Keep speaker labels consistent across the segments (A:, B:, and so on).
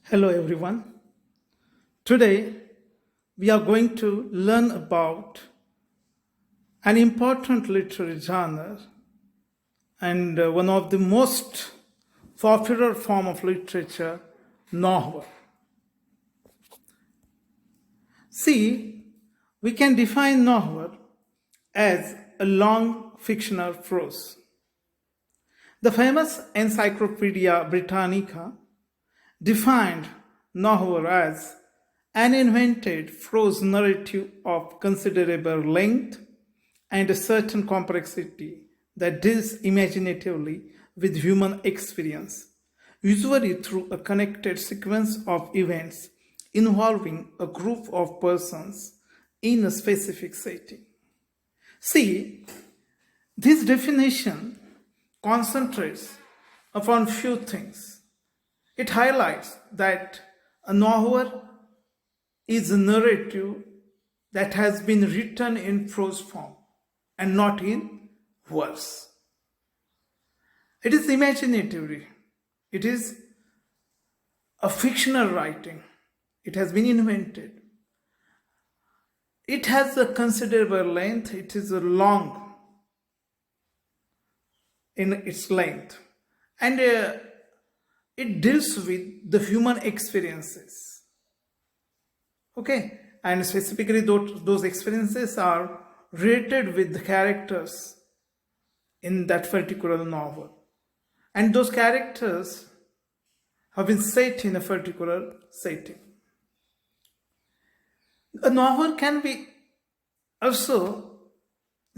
A: Hello everyone. Today we are going to learn about an important literary genre and one of the most popular form of literature, novel. See, we can define novel as a long fictional prose. The famous Encyclopedia Britannica defined novel as an invented prose narrative of considerable length and a certain complexity that deals imaginatively with human experience, usually through a connected sequence of events involving a group of persons in a specific setting. See, this definition concentrates upon few things. It highlights that a novel is a narrative that has been written in prose form and not in verse. It is imaginative. It is a fictional writing. It has been invented. It has a considerable length. It is a long in its length. And it deals with the human experiences. Okay, and specifically those experiences are related with the characters in that particular novel, and those characters have been set in a particular setting. A novel can be also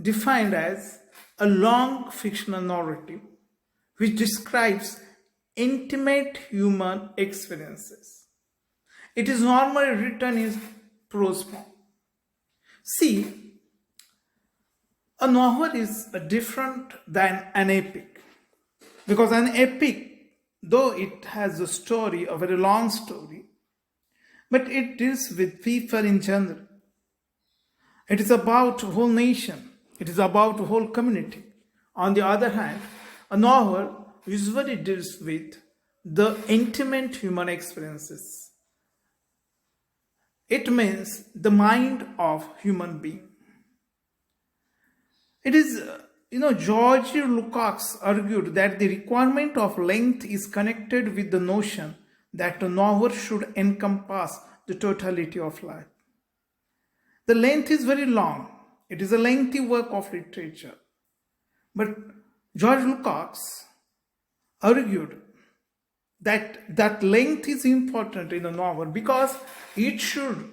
A: defined as a long fictional narrative which describes intimate human experiences. It is normally written in prose form. See, a novel is different than an epic, because an epic, though it has a story, a very long story, but it deals with people in general. It is about a whole nation. It is about a whole community. On the other hand, a novel usually deals with the intimate human experiences. It means the mind of human being. It is, George Lukács argued that the requirement of length is connected with the notion that a novel should encompass the totality of life. The length is very long. It is a lengthy work of literature. But George Lukács argued that length is important in a novel because it should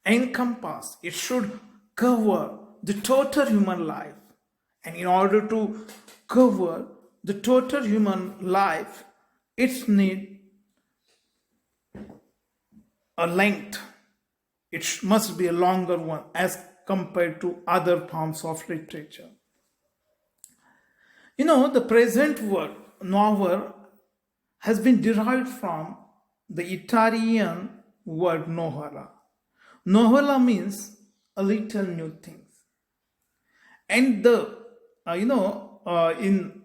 A: encompass, it should cover the total human life. And in order to cover the total human life, it needs a length. It must be a longer one as compared to other forms of literature. The present word novel has been derived from the Italian word novella. Novella means a little new things. And in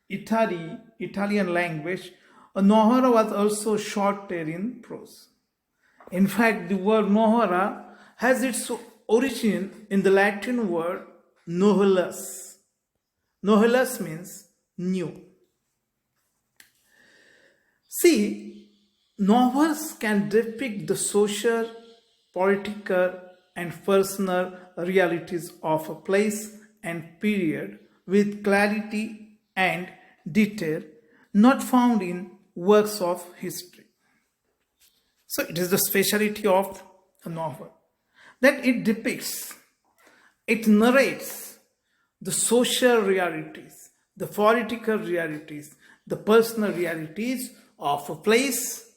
A: Italian language, a novella was also shorter in prose. In fact, the word novella has its origin in the Latin word novellus. Novellus means new. See, novels can depict the social, political, and personal realities of a place and period with clarity and detail not found in works of history. So it is the speciality of a novel that it depicts, it narrates the social realities, the political realities, the personal realities of a place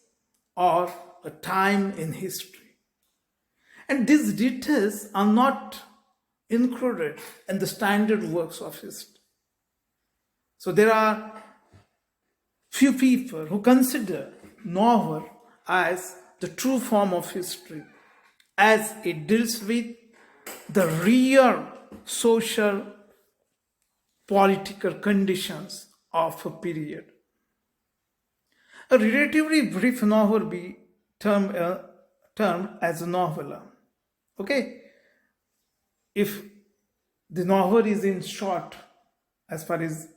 A: or a time in history. And these details are not included in the standard works of history. So there are few people who consider novel as the true form of history, as it deals with the real social political conditions of a period. A relatively brief novel be termed as a novella. Okay, if the novel is in short as far as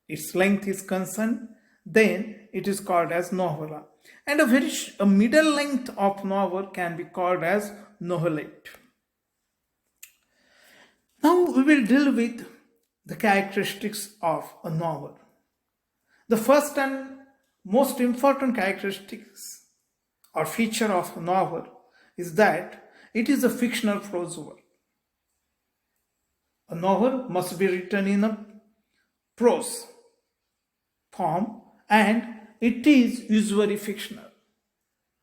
A: its length is concerned, then it is called as novella. And a middle length of novel can be called as novelette. Now we will deal with the characteristics of a novel. The first and most important characteristics or feature of a novel is that it is a fictional prose work. A novel must be written in a prose form and it is usually fictional.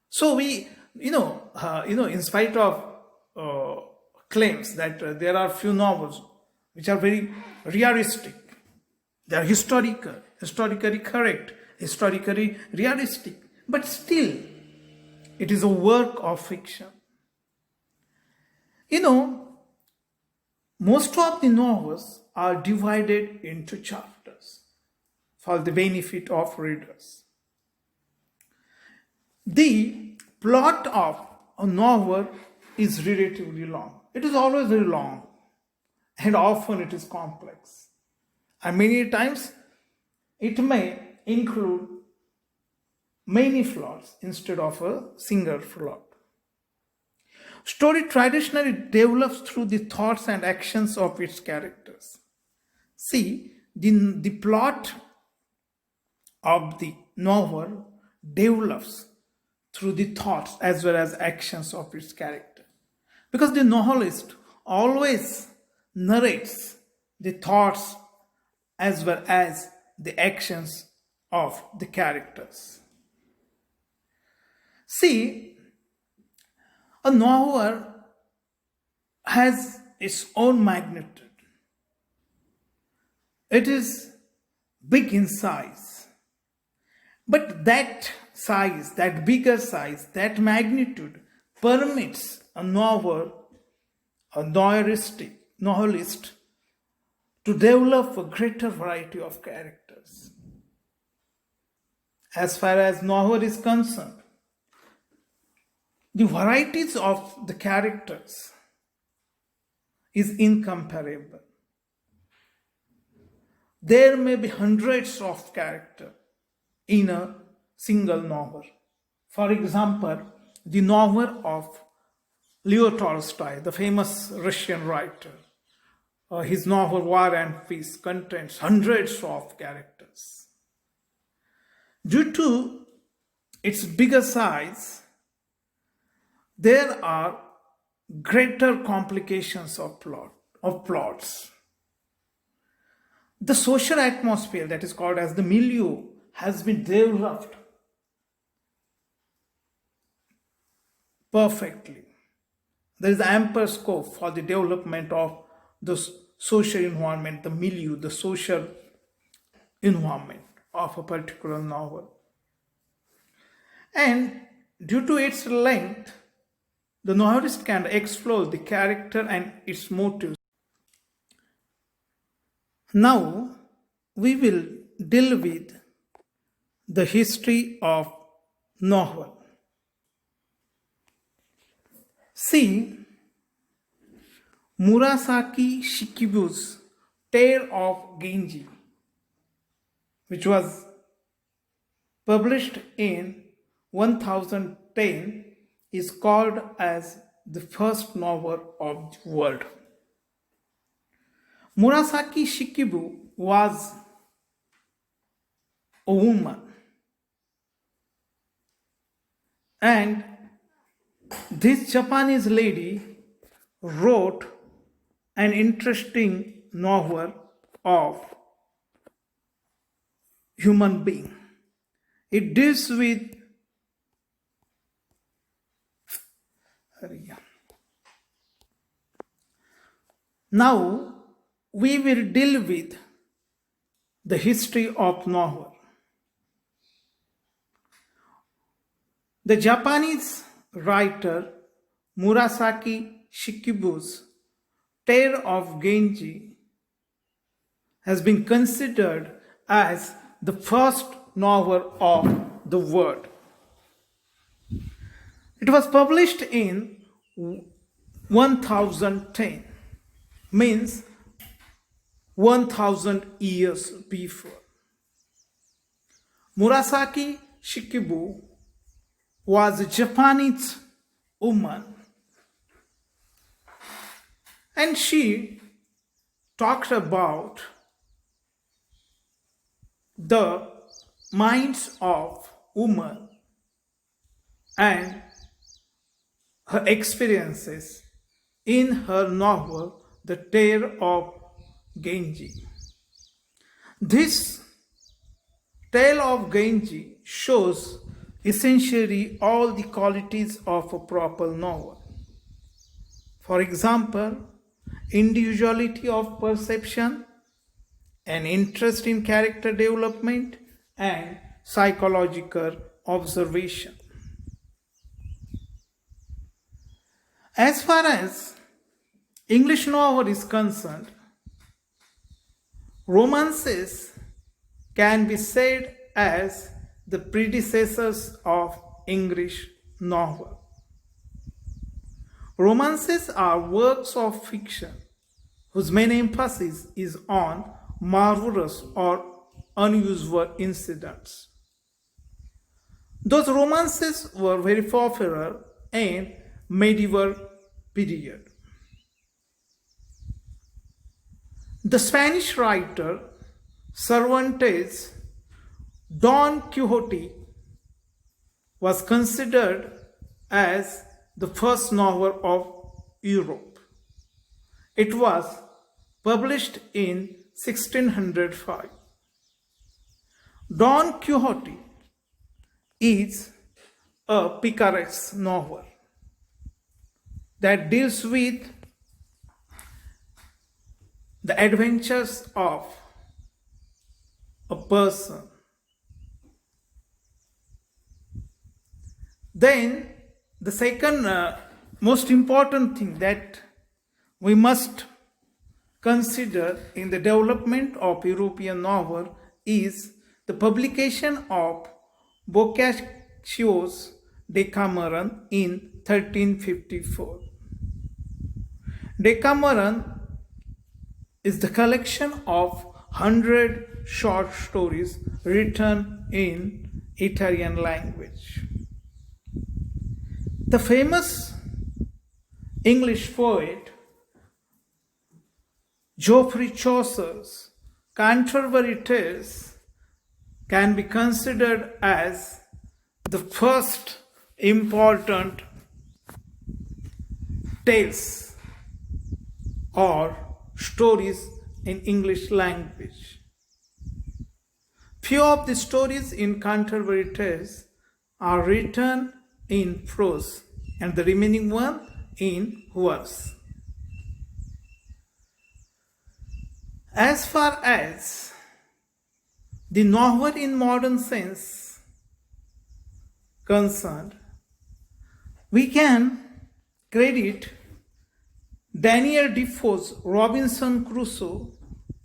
A: So we, in spite of claims that there are few novels which are very realistic, they are historically correct, historically realistic, but still it is a work of fiction. Most of the novels are divided into chapters for the benefit of readers. The plot of a novel is relatively long. It is always very long and often it is complex. And many times it may include many plots instead of a single plot. Story traditionally develops through the thoughts and actions of its characters. See, the plot of the novel develops through the thoughts as well as actions of its character. Because the novelist always narrates the thoughts as well as the actions of the characters. See, a novel has its own magnitude. It is big in size. But that size, that bigger size, that magnitude permits a novelist to develop a greater variety of characters. As far as novel is concerned, the varieties of the characters is incomparable. There may be hundreds of characters in a single novel. For example, the novel of Leo Tolstoy, the famous Russian writer, his novel War and Peace contains hundreds of characters. Due to its bigger size, there are greater complications of plots. The social atmosphere that is called as the milieu has been developed perfectly. There is ample scope for the development of the social environment, the milieu, the social environment of a particular novel. And due to its length, the novelist can explore the character and its motives. Now, we will deal with the history of novel. See, Murasaki Shikibu's Tale of Genji, which was published in 1010, is called as the first novel of the world. Murasaki Shikibu was a woman, and this Japanese lady wrote an interesting novel of human being. It deals with Now we will deal with the history of novel. The Japanese writer Murasaki Shikibu's Tale of Genji has been considered as the first novel of the word. It was published in 1010, means 1000 years before. Murasaki Shikibu was a Japanese woman, and she talked about the minds of women and her experiences in her novel The Tale of Genji. This Tale of Genji shows essentially all the qualities of a proper novel. For example, individuality of perception, an interest in character development, and psychological observation. As far as English novel is concerned, romances can be said as the predecessors of English novel. Romances are works of fiction whose main emphasis is on marvelous or unusual incidents. Those romances were very popular in medieval period. The Spanish writer Cervantes' Don Quixote was considered as the first novel of Europe. It was published in 1605. Don Quixote is a picaresque novel that deals with the adventures of a person. Then the second most important thing that we must consider in the development of European novel is the publication of Boccaccio's Decameron in 1354. Decameron is the collection of 100 short stories written in Italian language. The famous English poet Geoffrey Chaucer's Canterbury Tales can be considered as the first important tales or stories in English language. Few of the stories in Canterbury Tales are written in prose and the remaining one in verse. As far as the novel in modern sense concerned, we can credit Daniel Defoe's Robinson Crusoe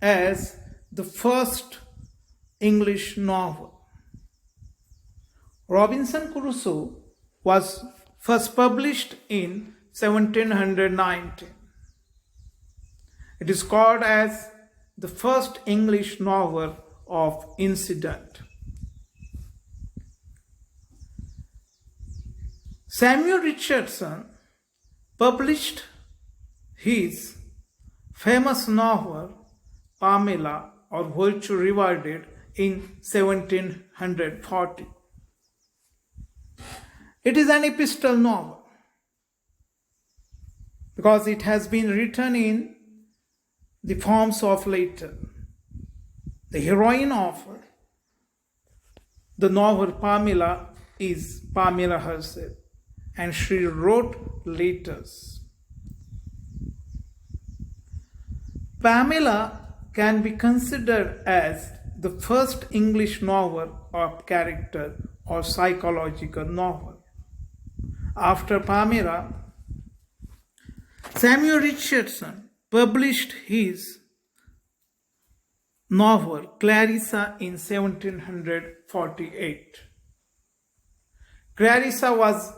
A: as the first English novel. Robinson Crusoe was first published in 1719. It is called as the first English novel of incident. Samuel Richardson published his famous novel Pamela or Virtue Rewarded in 1740. It is an epistle novel because it has been written in the forms of letter. The heroine of the novel Pamela is Pamela herself, and she wrote letters. Pamela can be considered as the first English novel of character or psychological novel. After Pamela, Samuel Richardson published his novel Clarissa in 1748. Clarissa was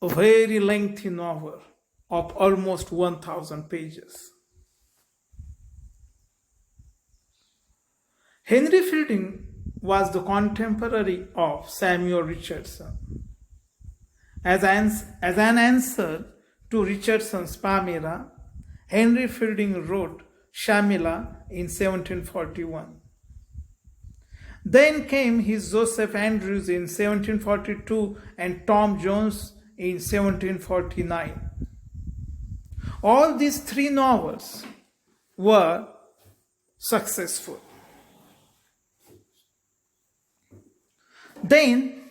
A: a very lengthy novel of almost 1000 pages. Henry Fielding was the contemporary of Samuel Richardson. As an answer to Richardson's Pamela, Henry Fielding wrote Shamila in 1741. Then came his Joseph Andrews in 1742 and Tom Jones in 1749. All these three novels were successful. Then,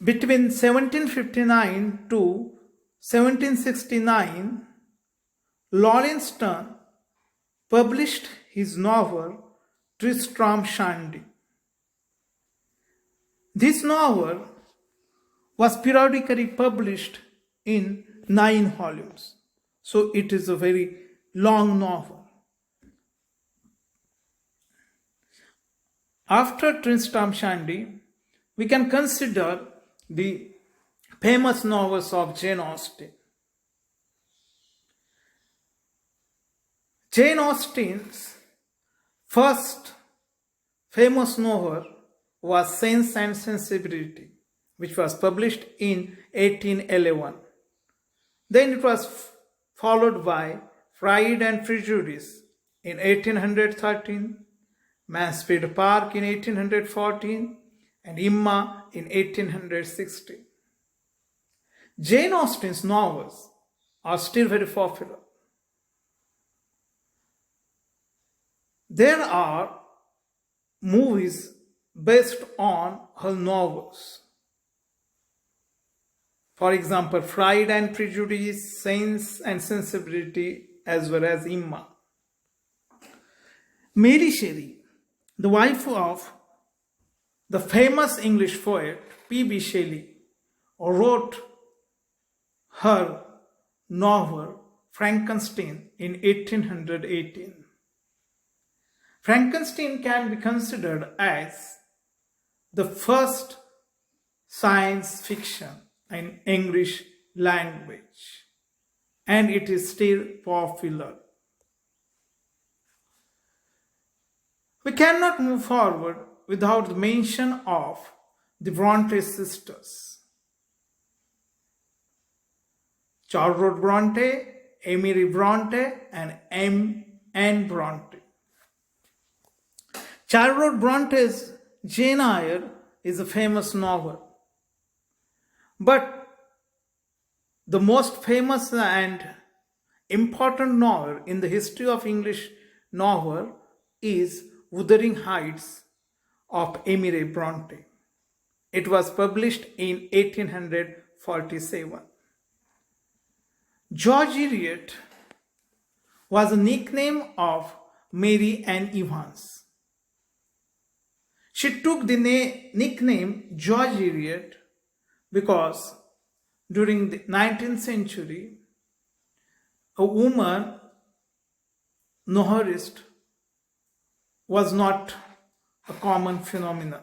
A: between 1759 to 1769, Lawrence Sterne published his novel Tristram Shandy. This novel was periodically published in 9 volumes, so it is a very long novel. After Tristram Shandy, we can consider the famous novels of Jane Austen. Jane Austen's first famous novel was Sense and Sensibility, which was published in 1811. Then it was followed by Pride and Prejudice in 1813, Mansfield Park in 1814, and Emma in 1816. Jane Austen's novels are still very popular. There are movies based on her novels. For example, Pride and Prejudice, Sense and Sensibility, as well as Emma. Mary Shelley, the wife of the famous English poet P.B. Shelley, wrote her novel Frankenstein in 1818. Frankenstein can be considered as the first science fiction in English language, and it is still popular. We cannot move forward without the mention of the Bronte sisters. Charlotte Bronte, Emily Bronte, and Anne Bronte. Charlotte Bronte's Jane Eyre is a famous novel. But the most famous and important novel in the history of English novel is Wuthering Heights of Emily Bronte. It was published in 1847. George Eliot was a nickname of Mary Ann Evans. She took the nickname George Eliot because during the 19th century, a woman novelist was not a common phenomenon.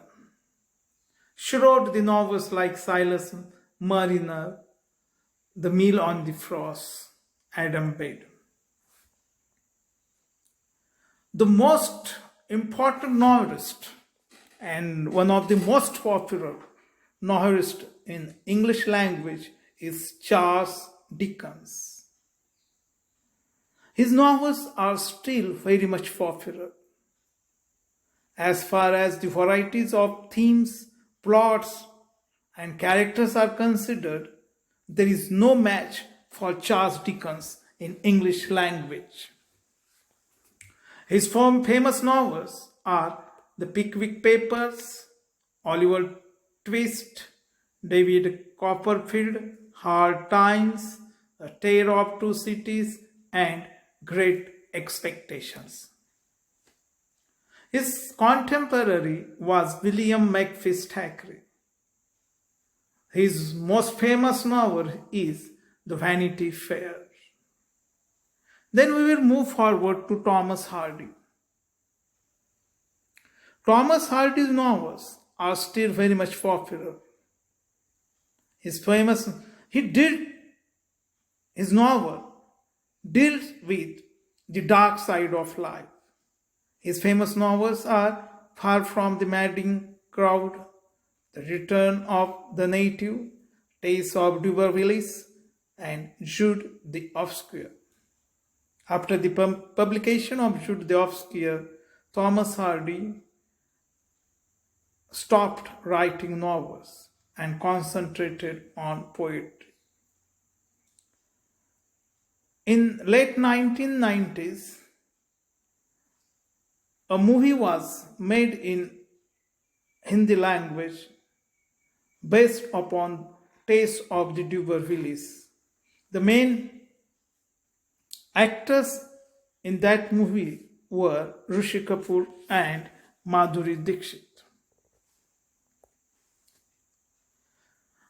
A: She wrote the novels like Silas Mariner, The Meal on the Floss, Adam Bede. The most important novelist and one of the most popular novelists in English language is Charles Dickens. His novels are still very much popular. As far as the varieties of themes, plots, and characters are considered, there is no match for Charles Dickens in English language. His famous novels are The Pickwick Papers, Oliver Twist, David Copperfield, Hard Times, A Tale of Two Cities, and Great Expectations. His contemporary was William Makepeace Thackeray. His most famous novel is The Vanity Fair. Then we will move forward to Thomas Hardy. Thomas Hardy's novels are still very much popular. His famous, he did, his novel deals with the dark side of life. His famous novels are Far from the Madding Crowd, The Return of the Native, Tales of D'Urbervilles, and Jude the Obscure. After the publication of Jude the Obscure, Thomas Hardy stopped writing novels and concentrated on poetry. In late 1990s, a movie was made in Hindi language based upon Tales of the D'Urbervilles. The main actors in that movie were Rishi Kapoor and Madhuri Dixit.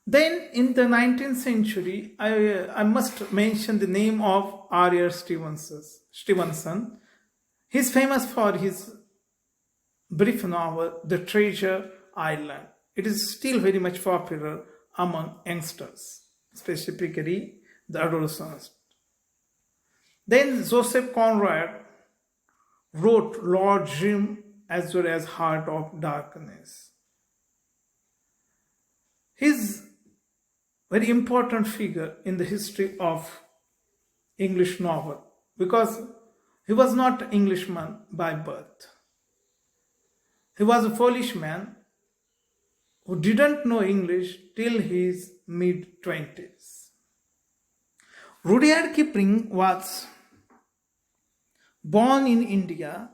A: Then in the 19th century, I must mention the name of R.R. Stevenson. He's famous for his brief novel, The Treasure Island. It is still very much popular among youngsters, specifically the adolescents. Then Joseph Conrad wrote Lord Jim as well as Heart of Darkness. He's very important figure in the history of English novel because he was not Englishman by birth. He was a Polish man who didn't know English till his mid-20s. Rudyard Kipling was born in India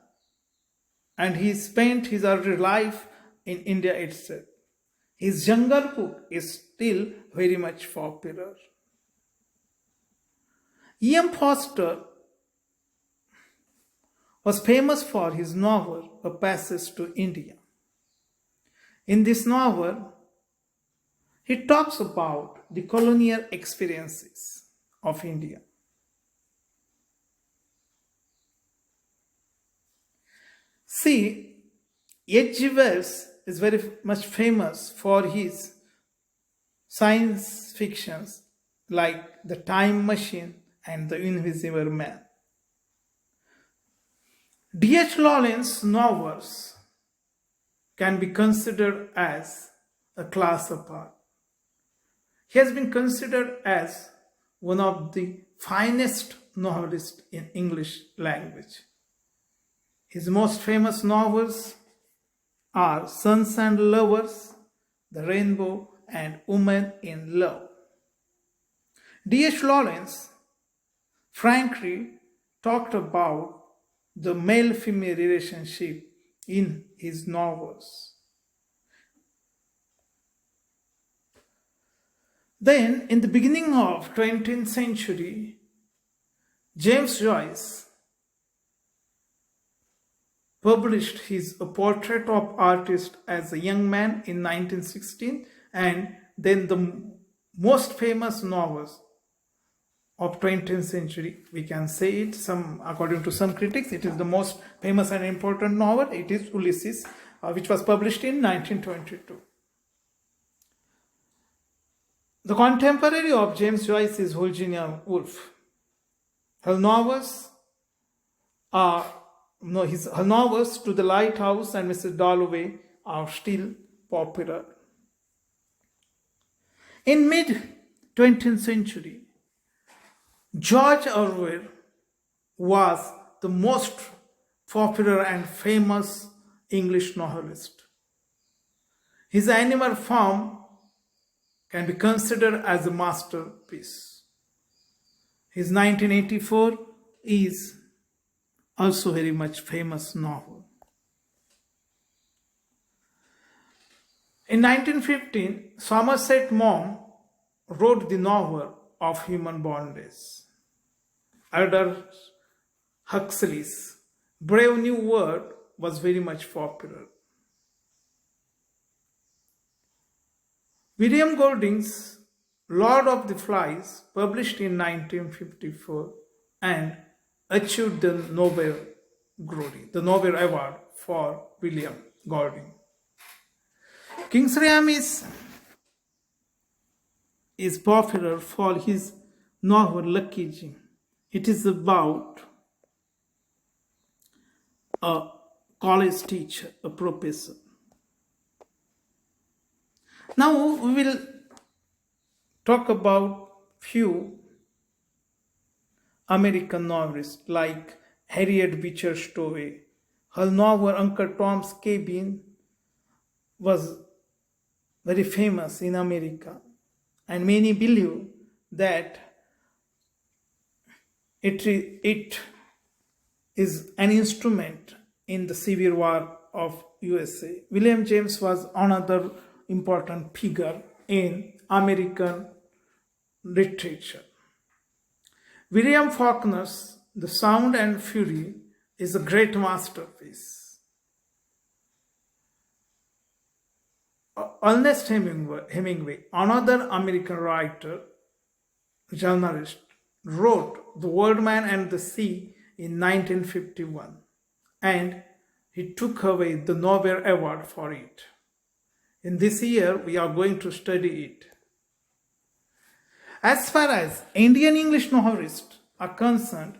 A: and he spent his early life in India itself. His Jungle Book is still very much popular. E.M. Forster was famous for his novel A Passage to India. In this novel, he talks about the colonial experiences of India. See, H.G. Wells is very much famous for his science fictions like The Time Machine and The Invisible Man. D.H. Lawrence's novels can be considered as a class apart. He has been considered as one of the finest novelists in English language. His most famous novels are Sons and Lovers, The Rainbow, and Woman in Love. D.H. Lawrence frankly talked about the male-female relationship in his novels. Then, in the beginning of 20th century, James Joyce published his A Portrait of Artist as a Young Man in 1916, and then the most famous novels of 20th century, we can say it, according to some critics, it is the most famous and important novel. It is Ulysses, which was published in 1922. The contemporary of James Joyce is Virginia Woolf. Her novels To the Lighthouse and Mrs. Dalloway are still popular. In mid-20th century, George Orwell was the most popular and famous English novelist. His Animal Farm can be considered as a masterpiece. His 1984 is also very much famous novel. In 1915, Somerset Maugham wrote the novel of Human Bondage. Aldous Huxley's Brave New World was very much popular. William Golding's Lord of the Flies, published in 1954, and achieved the Nobel Award for William Golding. Kingsley is popular for his novel Lucky Jim. It is about a college teacher, a professor. Now we will talk about few American novelists like Harriet Beecher Stowe. Her novel Uncle Tom's Cabin was very famous in America, and many believe that it is an instrument in the Civil War of USA. William James was another important figure in American literature. William Faulkner's The Sound and Fury is a great masterpiece. Ernest Hemingway, another American writer, journalist, wrote The Old Man and the Sea in 1951, and he took away the Nobel Award for it. In this year, we are going to study it. As far as Indian English novelists are concerned,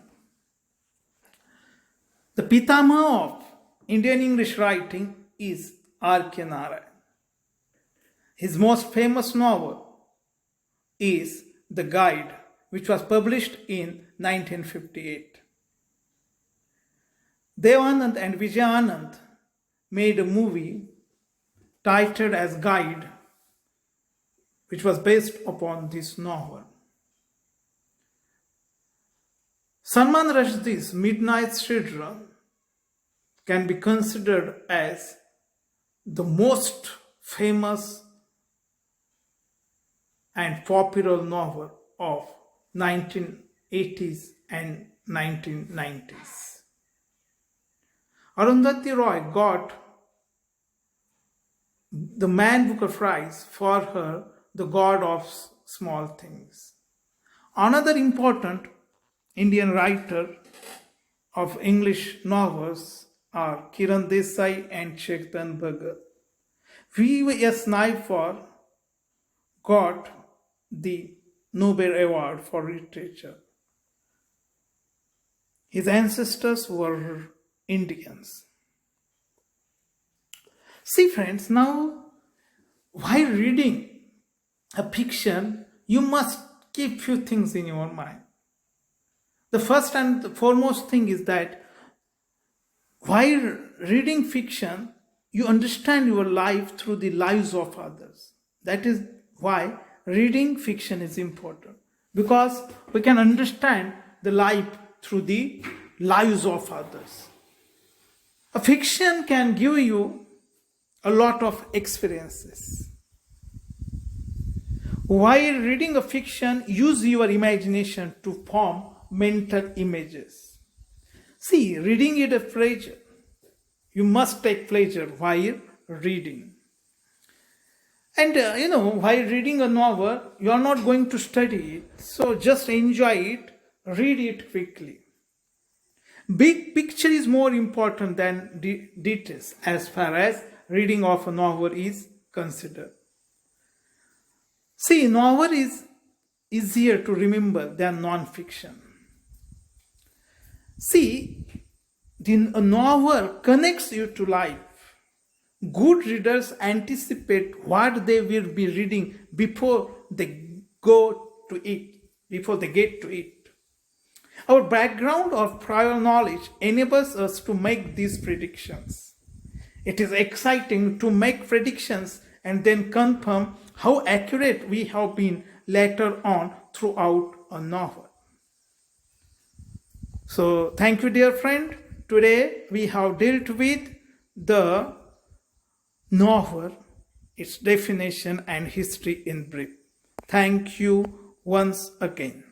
A: the Pitama of Indian English writing is R.K. Narayan. His most famous novel is The Guide, which was published in 1958. Dev Anand and Vijay Anand made a movie titled as Guide, which was based upon this novel. Salman Rushdie's Midnight Children can be considered as the most famous and popular novel of 1980s and 1990s. Arundhati Roy got the Man Booker Prize for her The God of Small Things. Another important Indian writer of English novels are Kiran Desai and Chetan Bhagat. V.S. Naipaul got the Nobel Award for Literature. His ancestors were Indians. See friends, now while reading a fiction, you must keep few things in your mind. The first and the foremost thing is that while reading fiction, you understand your life through the lives of others. That is why reading fiction is important, because we can understand the life through the lives of others. A fiction can give you a lot of experiences. While reading a fiction, use your imagination to form mental images. See, reading is a pleasure. You must take pleasure while reading. And while reading a novel, you are not going to study it. So just enjoy it, read it quickly. Big picture is more important than details as far as reading of a novel is considered. See, novel is easier to remember than non-fiction. See, a novel connects you to life. Good readers anticipate what they will be reading before they get to it. Our background of prior knowledge enables us to make these predictions. It is exciting to make predictions and then confirm how accurate we have been later on throughout a novel. So, thank you, dear friend. Today we have dealt with the novel, its definition and history in brief. Thank you once again.